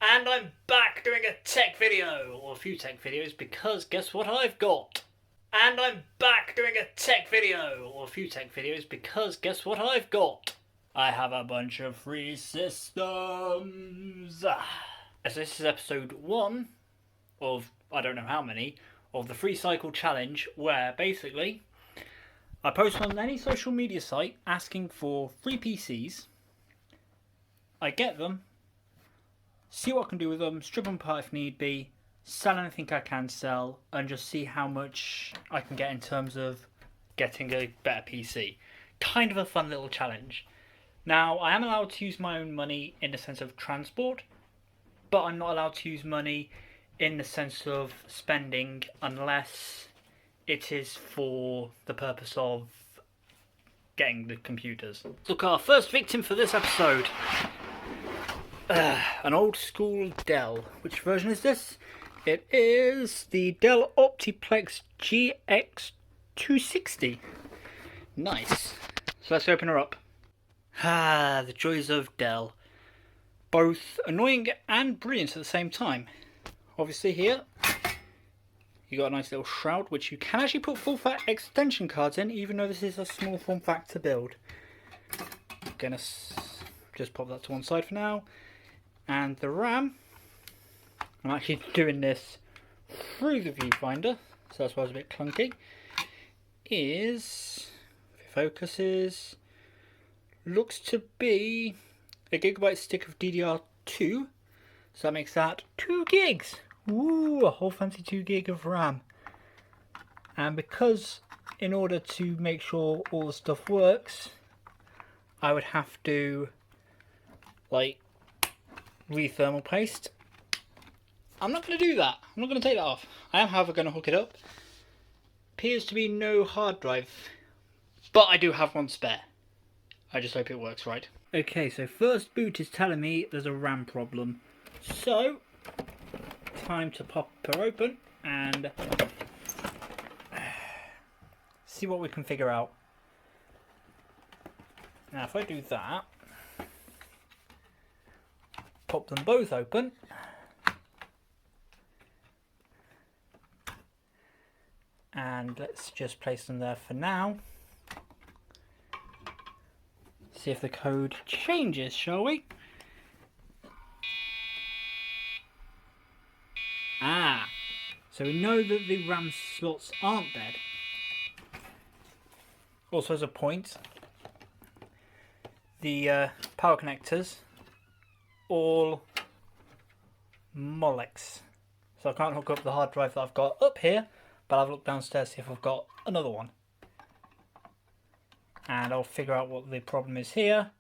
And I'm back doing a tech video, or a few tech videos, because guess what I've got? And I'm back doing a tech video, or a few tech videos, because guess what I've got? I have a bunch of free systems. As this is episode 1 of, I don't know how many, of the Freecycle challenge, where basically I post on any social media site asking for free PCs. I get them, see what I can do with them, strip them apart if need be, sell anything I can sell, and just see how much I can get in terms of getting a better PC. Kind of a fun little challenge. Now, I am allowed to use my own money in the sense of transport, but I'm not allowed to use money in the sense of spending unless it is for the purpose of getting the computers. Look, our first victim for this episode. An old school Dell. Which version is this? It is the Dell Optiplex GX260. Nice. So let's open her up. The joys of Dell. Both annoying and brilliant at the same time. Obviously here, you got a nice little shroud, which you can actually put full fat extension cards in, even though this is a small form factor build. Gonna just pop that to one side for now. And the RAM, I'm actually doing this through the viewfinder, so that's why it's a bit clunky, is, if it focuses, looks to be a gigabyte stick of DDR2, so that makes that 2 gigs. Ooh, a whole fancy 2 gig of RAM. And because in order to make sure all the stuff works, I would have to re-thermal paste. I'm not going to do that. I'm not going to take that off. I am, however, going to hook it up. Appears to be no hard drive, but I do have one spare. I just hope it works right. Okay, so first boot is telling me there's a RAM problem. So, time to pop her open and see what we can figure out. Now, if I do that, pop them both open, and let's just place them there for now. See if the code changes, shall we? So we know that the RAM slots aren't dead. Also, as a point, the power connectors all Molex. So I can't hook up the hard drive that I've got up here, but I've looked downstairs to see if I've got another one. And I'll figure out what the problem is here,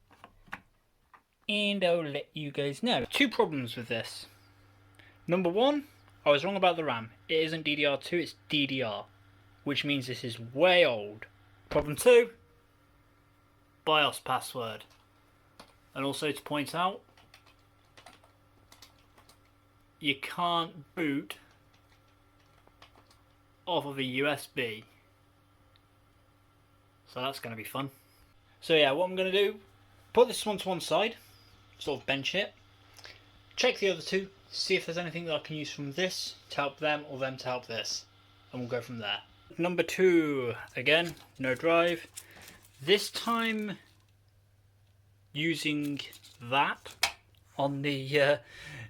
and I'll let you guys know. 2 problems with this. Number 1, I was wrong about the RAM. It isn't DDR2, it's DDR, which means this is way old. Problem 2, BIOS password. And also to point out, you can't boot off of a USB. So that's going to be fun. So yeah, what I'm going to do, put this one to one side, sort of bench it, check the other 2, see if there's anything that I can use from this to help them or them to help this, and we'll go from there. Number 2, again, no drive. This time using that on the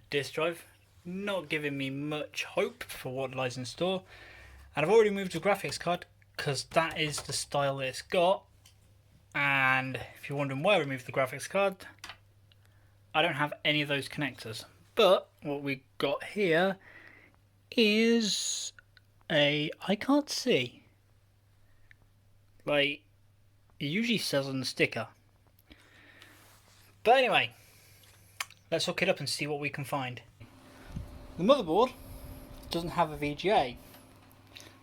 disk drive, not giving me much hope for what lies in store. And I've already moved the graphics card because that is the style that it's got. And if you're wondering why I removed the graphics card, I don't have any of those connectors. But what we got here is I can't see. It usually says on the sticker. But anyway, let's hook it up and see what we can find. The motherboard doesn't have a VGA.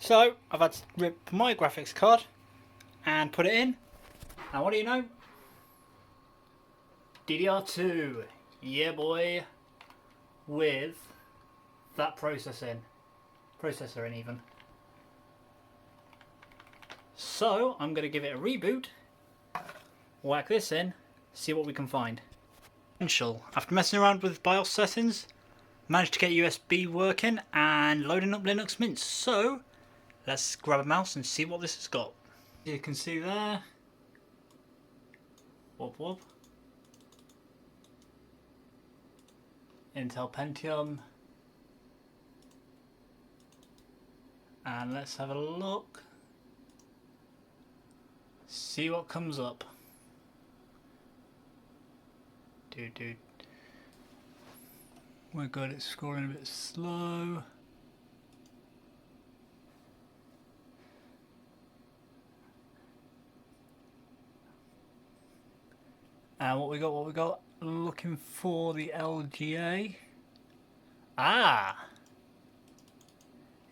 So I've had to rip my graphics card and put it in. And what do you know? DDR2. Yeah boy. With that processor in even. So I'm going to give it a reboot, whack this in, see what we can find. After messing around with BIOS settings, managed to get USB working and loading up Linux Mint. So let's grab a mouse and see what this has got. You can see there. Whoop whoop. Intel Pentium. And let's have a look. See what comes up. Dude. Oh my god, it's scrolling a bit slow. And what we got? Looking for the LGA. Ah!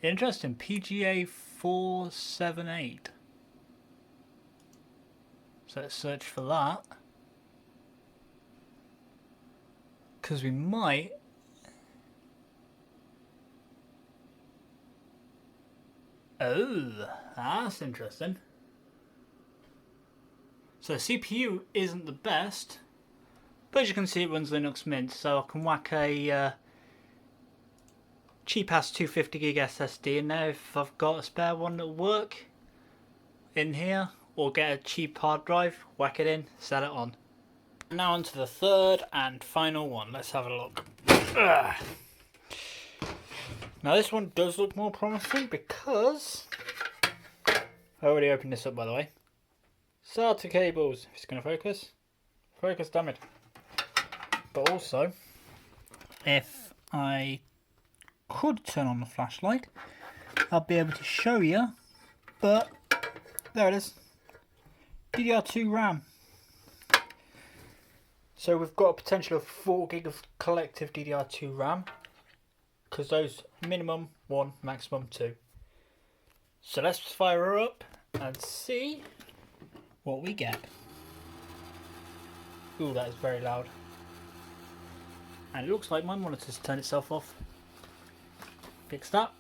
Interesting, PGA 478. So let's search for that. Because we might... Oh, that's interesting. So the CPU isn't the best, but as you can see it runs Linux Mint, so I can whack a cheap ass 250 gig SSD in there if I've got a spare one that'll work in here, or get a cheap hard drive, whack it in, set it on. Now on to the third and final one. Let's have a look. Ugh. Now this one does look more promising because I already opened this up, by the way. SATA cables, if it's going to focus. Focus, damn it. But also, if I could turn on the flashlight, I'll be able to show you. But there it is. DDR2 RAM. So we've got a potential of 4 gig of collective DDR2 RAM. Because those minimum 1, maximum 2. So let's fire her up and see what we get. Ooh, that is very loud. And it looks like my monitor's turned itself off. Fix that.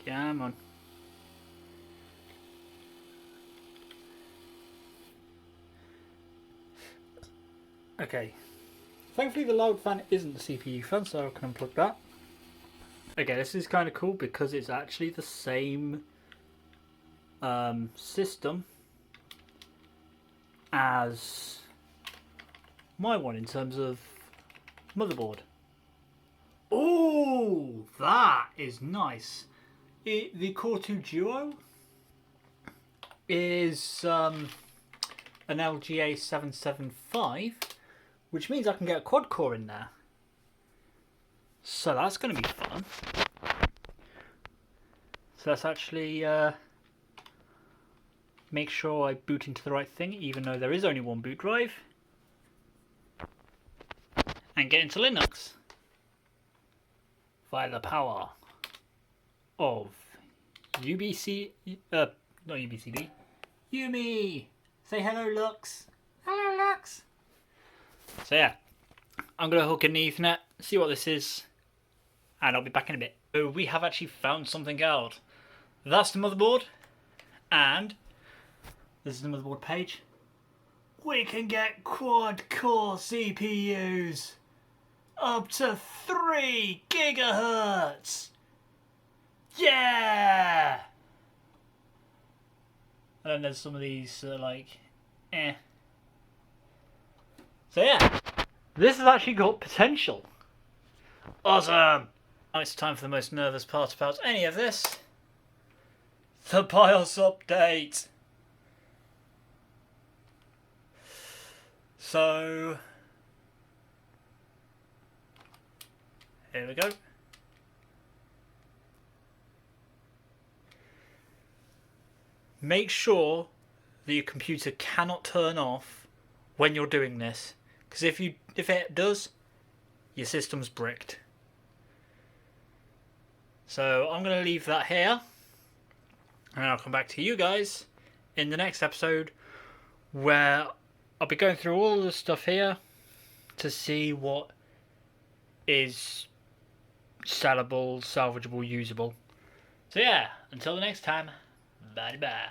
Come on. Okay. Thankfully the loud fan isn't the CPU fan, so I can unplug that. Okay, this is kind of cool because it's actually the same system as my one in terms of motherboard. Oh, that is nice. The Core 2 Duo is an LGA 775, which means I can get a quad core in there. So that's going to be fun. So let's actually make sure I boot into the right thing, even though there is only one boot drive. And get into Linux via the power of UBC, not UBCD, Yumi. Say hello, Lux. Hello, Lux. So yeah, I'm going to hook in the Ethernet, see what this is, and I'll be back in a bit. So we have actually found something out. That's the motherboard, and this is the motherboard page. We can get quad-core CPUs up to 3 gigahertz. Yeah! And then there's some of these like, eh. So yeah, this has actually got potential. Awesome! Now it's time for the most nervous part about any of this. The BIOS update. So, here we go. Make sure that your computer cannot turn off when you're doing this, because if it does, your system's bricked. So I'm going to leave that here, and I'll come back to you guys in the next episode, where I'll be going through all the stuff here to see what is sellable, salvageable, usable. So yeah, until the next time, bye bye.